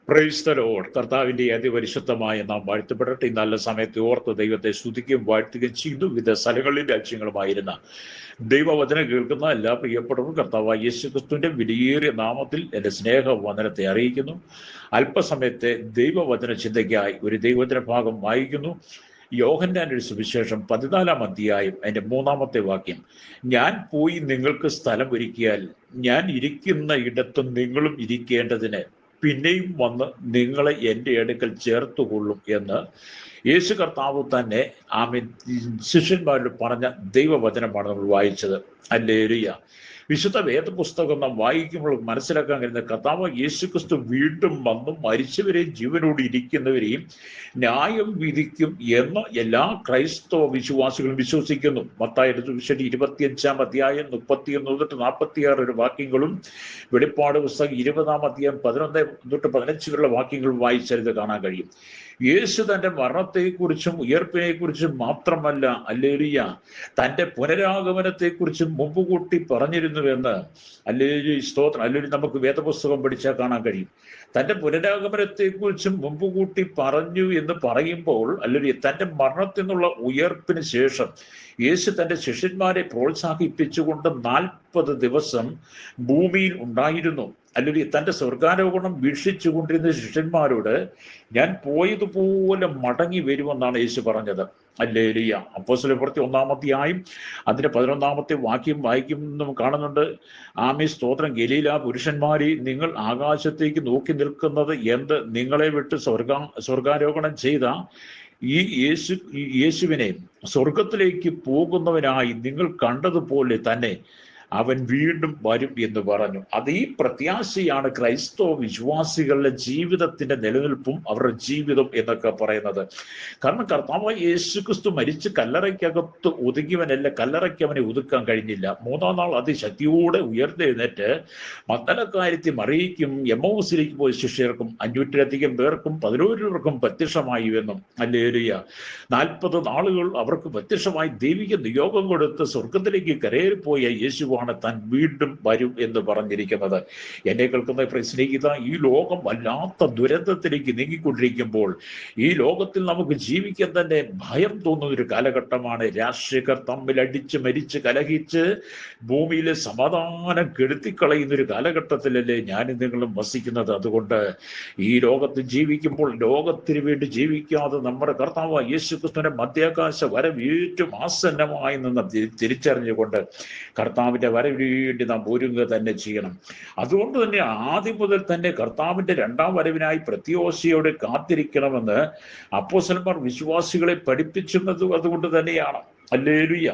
Praise the Lord. കർത്താവിന്റെ അതിപരിശുദ്ധമായ നാം വാഴ്ത്തപ്പെടട്ടെ. ഈ നല്ല സമയത്ത് ഓർത്ത് ദൈവത്തെ സ്തുതിക്കുകയും വാഴ്ത്തുകയും ചെയ്തു. വിവിധ സ്ഥലങ്ങളിലും രാജ്യങ്ങളുമായിരുന്ന ദൈവവചനം കേൾക്കുന്ന എല്ലാ പ്രിയപ്പെട്ടവരും കർത്താവായ യേശുക്രിസ്തുവിന്റെ വിലയേറിയ നാമത്തിൽ എൻ്റെ സ്നേഹവന്ദനത്തെ അറിയിക്കുന്നു. അല്പസമയത്തെ ദൈവവചന ചിന്തയ്ക്കായി ഒരു ദൈവവചന ഭാഗം വായിക്കുന്നു. യോഹന്നാന്റെ സുവിശേഷം 14-ാം അധ്യായം അതിന്റെ 3-ാമത്തെ വാക്യം. ഞാൻ പോയി നിങ്ങൾക്ക് സ്ഥലം ഒരുക്കിയാൽ ഞാൻ ഇരിക്കുന്ന ഇടത്തും നിങ്ങളും ഇരിക്കേണ്ടതിന് പിന്നെയും വന്ന് നിങ്ങളെ എൻ്റെ അടുക്കൽ ചേർത്തുകൊള്ളും എന്ന് യേശു കർത്താവ് തന്നെ ആമേൻ ശിഷ്യന്മാരോട് പറഞ്ഞ ദൈവവചനമാണ് നമ്മൾ വായിച്ചത്. ഹല്ലേലൂയ. വിശുദ്ധ വേദപുസ്തകം നാം വായിക്കുമ്പോൾ മനസ്സിലാക്കാൻ കഴിയുന്ന കർത്താവ് യേശുക്രിസ്തു വീണ്ടും വന്നും മരിച്ചവരെയും ജീവനോട് ഇരിക്കുന്നവരെയും ന്യായം വിധിക്കും എന്ന് എല്ലാ ക്രൈസ്തവ വിശ്വാസികളും വിശ്വസിക്കുന്നു. മത്തായിയുടെ സുവിശേഷം 25-ാം അധ്യായം 31 തൊട്ട് 46 വാക്യങ്ങളും വെളിപ്പാട് പുസ്തകം 20-ാം അധ്യായം 11 തൊട്ട് 15 വരെയുള്ള വാക്യങ്ങളും വായിച്ചത് കാണാൻ കഴിയും. യേശു തൻ്റെ മരണത്തെക്കുറിച്ചും ഉയർപ്പിനെക്കുറിച്ചും മാത്രമല്ല, ഹല്ലേലൂയ, തൻ്റെ പുനരാഗമനത്തെക്കുറിച്ചും മുമ്പ് കൂട്ടി പറഞ്ഞിരുന്നുവെന്ന് ഹല്ലേലൂയ സ്തോത്രം. ഹല്ലേലൂയ നമുക്ക് വേദപുസ്തകം പഠിച്ചാൽ കാണാൻ കഴിയും. തൻ്റെ പുനരാഗമനത്തെക്കുറിച്ചും മുമ്പ് കൂട്ടി പറഞ്ഞു എന്ന് പറയുമ്പോൾ ഹല്ലേലൂയ തൻ്റെ മരണത്തിൽ നിന്നുള്ള ഉയർപ്പിന് ശേഷം യേശു തൻ്റെ ശിഷ്യന്മാരെ പ്രോത്സാഹിപ്പിച്ചുകൊണ്ട് 40 ദിവസം ഭൂമിയിൽ ഉണ്ടായിരുന്നു. അല്ലെങ്കിൽ തൻ്റെ സ്വർഗാരോഹണം വീക്ഷിച്ചുകൊണ്ടിരുന്ന ശിഷ്യന്മാരോട് ഞാൻ പോയതുപോലെ മടങ്ങി വരുമെന്നാണ് യേശു പറഞ്ഞത്. ഹല്ലേലൂയ. അപ്പോസ്തലപ്രവൃത്തി 1-ാം അധ്യായം അതിന്റെ 11-ാമത്തെ വാക്യം വായിക്കും കാണുന്നുണ്ട്. ആമേ സ്തോത്രം. ഗലീല പുരുഷന്മാരെ, നിങ്ങൾ ആകാശത്തേക്ക് നോക്കി നിൽക്കുന്നത് എന്ത്? നിങ്ങളെ വിട്ട് സ്വർഗാരോഹണം ചെയ്ത ഈ യേശുവിനെ സ്വർഗത്തിലേക്ക് പോകുന്നവനായി നിങ്ങൾ കണ്ടതുപോലെ തന്നെ അവൻ വീണ്ടും വരും എന്ന് പറഞ്ഞു. അത് ഈ പ്രത്യാശയാണ് ക്രൈസ്തവ വിശ്വാസികളുടെ ജീവിതത്തിന്റെ നിലനിൽപ്പും അവരുടെ ജീവിതം എന്നൊക്കെ പറയുന്നത്. കാരണം കർത്താവ് യേശുക്രിസ്തു മരിച്ച് കല്ലറയ്ക്കകത്ത് ഒതുങ്ങിയവനല്ല, കല്ലറയ്ക്ക് അവനെ ഒതുക്കാൻ കഴിഞ്ഞില്ല. 3-ാം നാൾ അതിശക്തിയോടെ ഉയർത്തെഴുന്നേറ്റ് മഗ്ദലക്കാരത്തി മറിയയ്ക്കും എമ്മൗസിലേക്ക് പോയ ശിഷ്യർക്കും 500-ലധികം പേർക്കും 11 പേർക്കും പ്രത്യക്ഷമായി എന്നും. ഹല്ലേലൂയ. 40 നാളുകൾ അവർക്ക് പ്രത്യക്ഷമായി ദൈവിക നിയോഗം കൊടുത്ത് സ്വർഗത്തിലേക്ക് കരയേറിപ്പോയ യേശുവാണ് താൻ വീണ്ടും വരും എന്ന് പറഞ്ഞിരിക്കുന്നത്. എന്നെ കേൾക്കുന്ന സ്നേഹിത, ഈ ലോകം വല്ലാത്ത ദുരന്തത്തിലേക്ക് നീങ്ങിക്കൊണ്ടിരിക്കുമ്പോൾ ഈ ലോകത്തിൽ നമുക്ക് ജീവിക്കാൻ തന്നെ ഭയം തോന്നുന്ന ഒരു കാലഘട്ടമാണ്. രാഷ്ട്രീയക്കാർ തമ്മിൽ അടിച്ച് മരിച്ച് കലഹിച്ച് ഭൂമിയിലെ സമാധാനം കെടുത്തിക്കളയുന്ന ഒരു കാലഘട്ടത്തിലല്ലേ ഞാനും നിങ്ങളും വസിക്കുന്നത്. അതുകൊണ്ട് ഈ ലോകത്ത് ജീവിക്കുമ്പോൾ ലോകത്തിന് വേണ്ടി ജീവിക്കാതെ നമ്മുടെ കർത്താവ് യേശുക്രിസ്തുവിന്റെ മധ്യാകാശ വരവ് ഏറ്റവും ആസന്നമായി നിന്ന് തിരിച്ചറിഞ്ഞുകൊണ്ട് കർത്താവിന്റെ വരവിന് വേണ്ടി നാം ഒരുങ്ങുക തന്നെ ചെയ്യണം. അതുകൊണ്ട് തന്നെ ആദ്യം മുതൽ തന്നെ കർത്താവിന്റെ 2-ാം വരവിനായി പ്രത്യാശയോടെ കാത്തിരിക്കണമെന്ന് അപ്പോസ്തലന്മാർ വിശ്വാസികളെ പഠിപ്പിച്ചിരുന്നത് അതുകൊണ്ട് തന്നെയാണ്. ഹല്ലേലൂയ.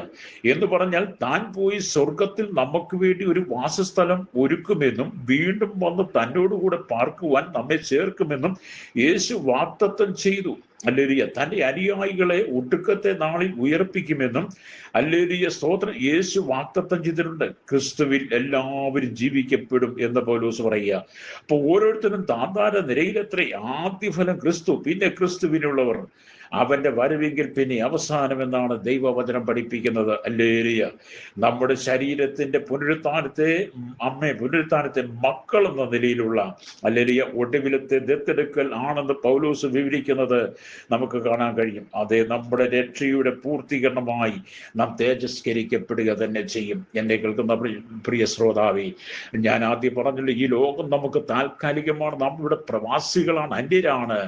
എന്ന് പറഞ്ഞാൽ താൻ പോയി സ്വർഗത്തിൽ നമുക്ക് വേണ്ടി ഒരു വാസസ്ഥലം ഒരുക്കുമെന്നും വീണ്ടും വന്ന് തന്നോടുകൂടെ പാർക്കുവാൻ നമ്മെ ചേർക്കുമെന്നും യേശു വാഗ്ദത്തം ചെയ്തു. ഹല്ലേലൂയ. തൻ്റെ അനുയായികളെ ഒടുക്കത്തെ നാളിൽ ഉയർപ്പിക്കുമെന്നും ഹല്ലേലൂയ സ്തോത്രം യേശു വാഗ്ദത്തം ചെയ്തിട്ടുണ്ട്. ക്രിസ്തുവിൽ എല്ലാവരും ജീവിക്കപ്പെടും എന്ന് പൗലോസ് പറയുക. അപ്പൊ ഓരോരുത്തരും താന്താര നിരയിലെത്ര ആദ്യഫലം ക്രിസ്തു, പിന്നെ ക്രിസ്തുവിനുള്ളവർ, അവന്റെ വരവെങ്കിൽ പിന്നെ അവസാനം ദൈവവചനം പഠിപ്പിക്കുന്നത്. ഹല്ലേലൂയ. നമ്മുടെ ശരീരത്തിന്റെ പുനരുത്ഥാനത്തെ മക്കൾ എന്ന നിലയിലുള്ള ഹല്ലേലൂയ ഒടുവിലത്തെ ദത്തെടുക്കൽ ആണെന്ന് പൗലോസ് വിവരിക്കുന്നത് നമുക്ക് കാണാൻ കഴിയും. അതെ, നമ്മുടെ രക്ഷയുടെ പൂർത്തീകരണമായി നാം തേജസ്കരിക്കപ്പെടുക തന്നെ ചെയ്യും. എന്നെ കേൾക്കുന്ന പ്രിയ ശ്രോതാവേ, ഞാൻ ആദ്യം പറഞ്ഞല്ലോ, ഈ ലോകം നമുക്ക് താൽക്കാലികമാണ്. നമ്മളുടെ പ്രവാസികളാണ്, അന്യരാണ്.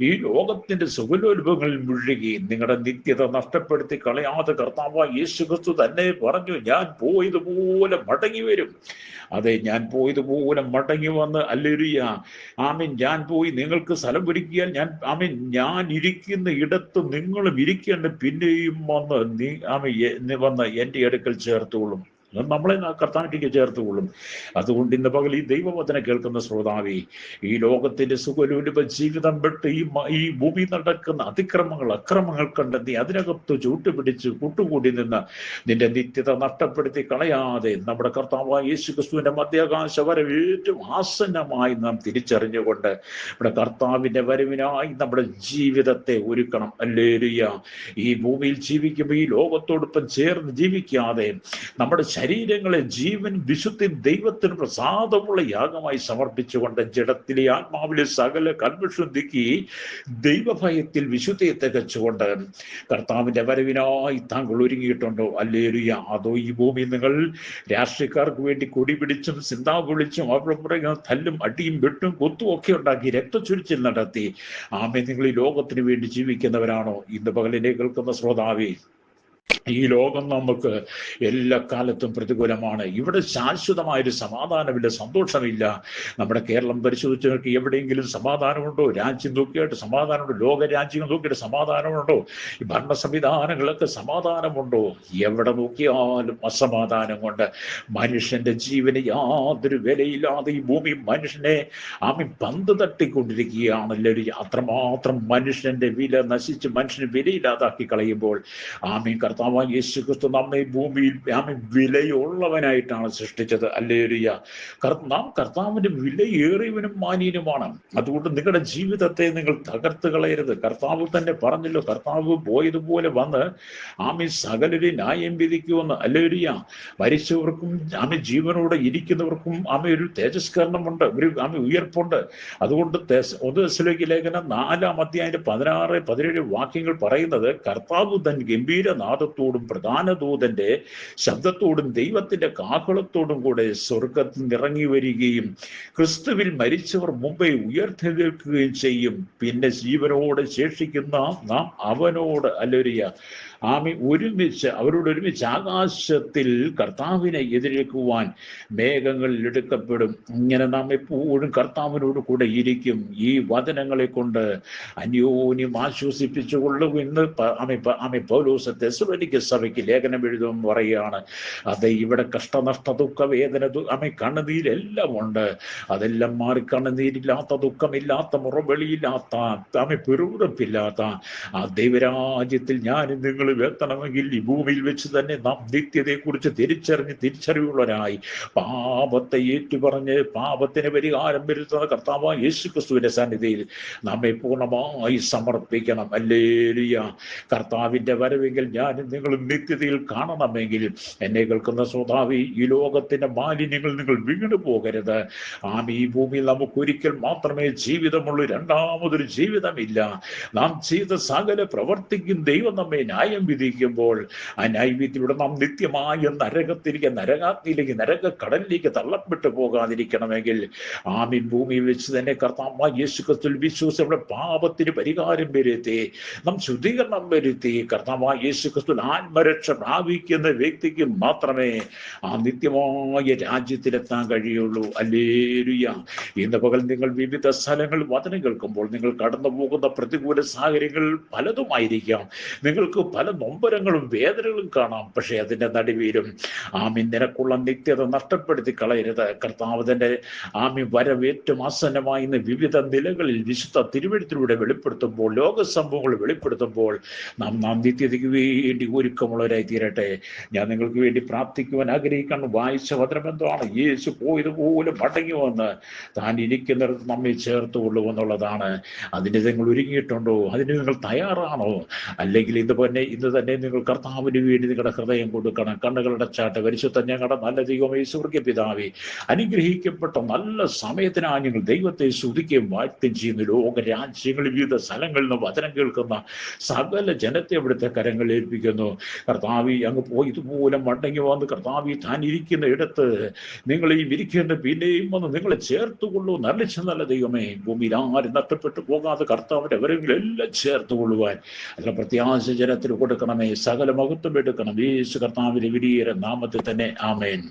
ഈ ലോകത്തിന്റെ സുഖലോലുപങ്ങൾ മുഴുകി നിങ്ങളുടെ നിത്യത നഷ്ടപ്പെടുത്തി കളയാതെ കർത്താവ് യേശുക്രിസ്തു തന്നെ പറഞ്ഞു, ഞാൻ പോയതുപോലെ മടങ്ങി വരും. അതെ, ഞാൻ പോയതുപോലെ മടങ്ങി വന്ന് ഹല്ലേലൂയ ആമീൻ ഞാൻ പോയി നിങ്ങൾക്ക് സ്ഥലം ഒരുക്കിയാൽ ഞാൻ ഇരിക്കുന്ന ഇടത്ത് നിങ്ങളും ഇരിക്കേണ്ട, പിന്നെയും വന്ന് എൻ്റെ അടുക്കൽ ചേർത്തുകൊള്ളും. നമ്മളെ കർത്താവിലേക്ക് ചേർത്തുകൊള്ളും. അതുകൊണ്ട് ഇന്ന് പകൽ ഈ ദൈവവചനം കേൾക്കുന്ന ശ്രോതാവേ, ഈ ലോകത്തിന്റെ സുഖലോലുപ ജീവിതം വിട്ട് ഈ ഭൂമി നടക്കുന്ന അക്രമങ്ങൾ കണ്ട് നീ അതിനകത്ത് ചൂട്ടുപിടിച്ച് കൂട്ടുകൂടി നിന്ന് നിന്റെ നിത്യത നഷ്ടപ്പെടുത്തി കളയാതെ നമ്മുടെ കർത്താവായ യേശുക്രിസ്തുവിന്റെ മധ്യാകാശ വരവ് ഏറ്റവും ആസന്നമായി നാം തിരിച്ചറിഞ്ഞുകൊണ്ട് നമ്മുടെ കർത്താവിന്റെ വരവിനായി നമ്മുടെ ജീവിതത്തെ ഒരുക്കണം. ഹല്ലേലൂയ. ഈ ഭൂമിയിൽ ജീവിക്കുമ്പോൾ ഈ ലോകത്തോടൊപ്പം ചേർന്ന് ജീവിക്കാതെ നമ്മുടെ ശരീരങ്ങളെ ജീവൻ വിശുദ്ധി ദൈവത്തിന് പ്രസാദമുള്ള യാഗമായി സമർപ്പിച്ചുകൊണ്ട് ജഡത്തിലെ ആത്മാവിലെ സകല കൺവെൻഷൻ നീക്കി ദൈവഭയത്തിൽ വിശുദ്ധിയെ തികച്ചുകൊണ്ട് കർത്താവിന്റെ വരവിനായി താങ്കൾ ഒരുങ്ങിയിട്ടുണ്ടോ? ഹല്ലേലൂയ. അതോ ഈ ഭൂമി നിങ്ങൾ രാഷ്ട്രീയക്കാർക്ക് വേണ്ടി കൊടി പിടിച്ചും സിന്താ വിളിച്ചും അവരുടെ പുറകെ തല്ലും അടിയും വെട്ടും കുത്തും ഒക്കെ ഉണ്ടാക്കി രക്തച്ചൊരിച്ചിൽ നടത്തി നിങ്ങൾ ഈ ലോകത്തിന് വേണ്ടി ജീവിക്കുന്നവരാണോ? ഇന്ന് പകലിനെ കേൾക്കുന്ന ശ്രോതാവേ, ഈ ലോകം നമുക്ക് എല്ലാ കാലത്തും പ്രതികൂലമാണ്. ഇവിടെ ശാശ്വതമായൊരു സമാധാനമില്ല, സന്തോഷമില്ല. നമ്മുടെ കേരളം പരിശോധിച്ചവർക്ക് എവിടെയെങ്കിലും സമാധാനമുണ്ടോ? രാജ്യം നോക്കിയായിട്ട് സമാധാനമുണ്ടോ? ലോക രാജ്യങ്ങൾ നോക്കിയിട്ട് സമാധാനമുണ്ടോ? ഈ ഭരണ സംവിധാനങ്ങളൊക്കെ സമാധാനമുണ്ടോ? എവിടെ നോക്കിയാലും അസമാധാനം കൊണ്ട് മനുഷ്യന്റെ ജീവന് യാതൊരു വിലയില്ലാതെ ഈ ഭൂമി മനുഷ്യനെ പന്ത് തട്ടിക്കൊണ്ടിരിക്കുകയാണല്ലോ. അത്രമാത്രം മനുഷ്യന്റെ വില നശിച്ച് മനുഷ്യന് വിലയില്ലാതാക്കി കളയുമ്പോൾ കർത്താവ് യേശു ക്രിസ്തു നമ്മെ ഭൂമിയിൽ വിലയുള്ളവനായിട്ടാണ് സൃഷ്ടിച്ചത്. ഹല്ലേലൂയ. നാം കർത്താവിന്റെ വിലയേറിയവനും മാന്യനുമാണ്. അതുകൊണ്ട് നിങ്ങളുടെ ജീവിതത്തെ നിങ്ങൾ തകർത്ത് കളയരുത്. കർത്താവ് തന്നെ പറഞ്ഞല്ലോ, കർത്താവ് പോയതുപോലെ വന്ന് സകലരെ ന്യായം വിധിക്കുമെന്ന്. ഹല്ലേലൂയ. മരിച്ചവർക്കും ജീവനോടെ ഇരിക്കുന്നവർക്കും ഒരു തേജസ്കരണമുണ്ട്, ഒരു ഉയർപ്പുണ്ട്. അതുകൊണ്ട് 1 തെസ്സലോനിക്യ ലേഖനം 4-ാം അധ്യായം 16-17 വാക്യങ്ങൾ പറയുന്നത്, കർത്താവ് തൻ ഗംഭീരനാദത്തോടും പ്രധാന ദൂതന്റെ ശബ്ദത്തോടും ദൈവത്തിന്റെ കാഹളത്തോടും കൂടെ സ്വർഗത്തിൽ നിറങ്ങി വരികയും ക്രിസ്തുവിൽ മരിച്ചവർ മുമ്പേ ഉയർത്തെഴുന്നേൽക്കുകയും ചെയ്യും. പിന്നെ ജീവനോടെ ശേഷിക്കുന്ന നാം അവനോട് ഹല്ലേലൂയ ഒരുമിച്ച് ആകാശത്തിൽ കർത്താവിനെ എതിരേൽക്കുവാൻ മേഘങ്ങളിൽ എടുക്കപ്പെടും. ഇങ്ങനെ നാം എപ്പോഴും കർത്താവിനോട് കൂടെ ഇരിക്കും. ഈ വചനങ്ങളെ കൊണ്ട് അന്യോന്യം ആശ്വസിപ്പിച്ചുകൊള്ളുമെന്ന് പൗലോസ് തെസ്സലോനിക്യ സഭയ്ക്ക് ലേഖനം എഴുതുമെന്ന് പറയുകയാണ്. അതെ, ഇവിടെ കഷ്ടനഷ്ട ദുഃഖ വേദന കണ്ണുനീരെല്ലാം ഉണ്ട്. അതെല്ലാം മാറി കണ്ണുനീരില്ലാത്ത, ദുഃഖമില്ലാത്ത, മുറവിളിയില്ലാത്ത, പിറുപിറുപ്പില്ലാത്ത ആ ദൈവരാജ്യത്തിൽ ഞാനും നിങ്ങൾ എത്തണമെങ്കിൽ ഈ ഭൂമിയിൽ വെച്ച് തന്നെ നാം നിത്യതയെക്കുറിച്ച് തിരിച്ചറിവുള്ളവരായി പാപത്തെ ഏറ്റുപറഞ്ഞ് പാപത്തിന് പരിഹാരം വരുത്തുന്ന കർത്താവായ യേശു ക്രിസ്തുവിന്റെ സന്നിധിയിൽ നമ്മെ പൂർണ്ണമായി സമർപ്പിക്കണം. ഹല്ലേലൂയ. കർത്താവിന്റെ വരവെങ്കിൽ ഞാനും നിങ്ങളും നിത്യതയിൽ കാണണമെങ്കിൽ എന്നെ കേൾക്കുന്ന ശ്രോതാവി, ഈ ലോകത്തിന്റെ മാലിന്യങ്ങൾ നിങ്ങൾ വീണു പോകരുത്. ഈ ഭൂമിയിൽ നമുക്കൊരിക്കൽ മാത്രമേ ജീവിതമുള്ളൂ, രണ്ടാമതൊരു ജീവിതമില്ല. നാം ചെയ്ത സകല പ്രവർത്തിക്കും ദൈവം നമ്മെ ന്യായം വിധിക്കുമ്പോൾ ആ ന്യായവിധിയുടെ നാം നിത്യമായ നരകാഗ്നിയിലേക്ക് നരകക്കടലിലേക്ക് തള്ളപ്പെട്ടു പോകാതിരിക്കണമെങ്കിൽ ഭൂമിയിൽ വെച്ച് തന്നെ കർത്താവ് യേശു ക്രിസ്തുവിൽ വിശ്വസിച്ച് പാപത്തിന് പരിഹാരം വരുത്തി നാം ശുദ്ധീകരണം വരുത്തി കർത്താവ് യേശു ക്രിസ്തുവിൽ ആത്മരക്ഷ പ്രാപിക്കുന്ന വ്യക്തിക്ക് മാത്രമേ നിത്യമായ രാജ്യത്തിലെത്താൻ കഴിയുള്ളൂ. ഹല്ലേലൂയ. ഇന്ന് പകൽ നിങ്ങൾ വിവിധ സ്ഥലങ്ങളിൽ വചനം കേൾക്കുമ്പോൾ നിങ്ങൾ കടന്നു പോകുന്ന പ്രതികൂല സാഹചര്യങ്ങൾ പലതുമായിരിക്കാം. നിങ്ങൾക്ക് പല നൊമ്പരങ്ങളും വേദനകളും കാണാം. പക്ഷെ അതിന്റെ നടുവിലും നിനക്കുള്ള നിത്യത നഷ്ടപ്പെടുത്തി കളയരുത്. കർത്താവ് തന്റെ വരവേറ്റവും ആസന്നമായി വിവിധ നിലകളിൽ വിശുദ്ധ തിരുവെഴുത്തിലൂടെ വെളിപ്പെടുത്തുമ്പോൾ, ലോക സംഭവങ്ങൾ വെളിപ്പെടുത്തുമ്പോൾ നാം നിത്യതയ്ക്ക് വേണ്ടി ഒരുക്കമുള്ളവരായി തീരട്ടെ. ഞാൻ നിങ്ങൾക്ക് വേണ്ടി പ്രാർത്ഥിക്കുവാൻ ആഗ്രഹിക്കണം. വായിച്ച വചനം എന്താണ്? യേശു പോയതുപോലെ മടങ്ങി വന്ന് താൻ ഇരിക്കുന്നിടത്ത് നമ്മെ ചേർത്തുകൊള്ളുമെന്നുള്ളതാണ്. അതിന് നിങ്ങൾ ഒരുങ്ങിയിട്ടുണ്ടോ? അതിന് നിങ്ങൾ തയ്യാറാണോ? അല്ലെങ്കിൽ ഇന്ന് തന്നെ നിങ്ങൾ കർത്താവിന് വേണ്ടി നിങ്ങളുടെ ഹൃദയം കൊടുക്കണം. കണ്ണുകളുടെ ചാട്ട പരിശുദ്ധ ഞങ്ങളുടെ നല്ല ദൈവമേ, സ്വർഗ്ഗ പിതാവേ, അനുഗ്രഹിക്കപ്പെട്ട നല്ല സമയത്തിനായി ഞങ്ങൾ ദൈവത്തെ സ്തുതിക്കുകയും വാഴ്ത്തുകയും ചെയ്യുന്നു. ലോക രാജ്യങ്ങളിൽ വിവിധ സ്ഥലങ്ങളിൽ നിന്ന് വചനം കേൾക്കുന്ന സകല ജനത്തെ അവിടുത്തെ കരങ്ങളിൽ ഏൽപ്പിക്കുന്നു. കർത്താവി, അങ്ങ് പോയതുപോലെ മടങ്ങി വന്ന് കർത്താവി താൻ ഇരിക്കുന്ന ഇടത്ത് നിങ്ങൾ ഈ ഇരിക്കുന്ന പിന്നെയും വന്ന് നിങ്ങളെ ചേർത്തുകൊള്ളൂ. നല്ല ദൈവമേ, ഭൂമിയിൽ ആരും നഷ്ടപ്പെട്ടു പോകാതെ കർത്താവിന്റെ അവരെങ്കിലും എല്ലാം ചേർത്തുകൊള്ളുവാൻ അതിന് പ്രത്യാശ ജനത്തിന് കൊടുക്കണമേ. സകല മഹത്വം എടുക്കണം. യേശു കർത്താവിന്റെ വലിയ നാമത്തിൽ തന്നെ. ആമേൻ.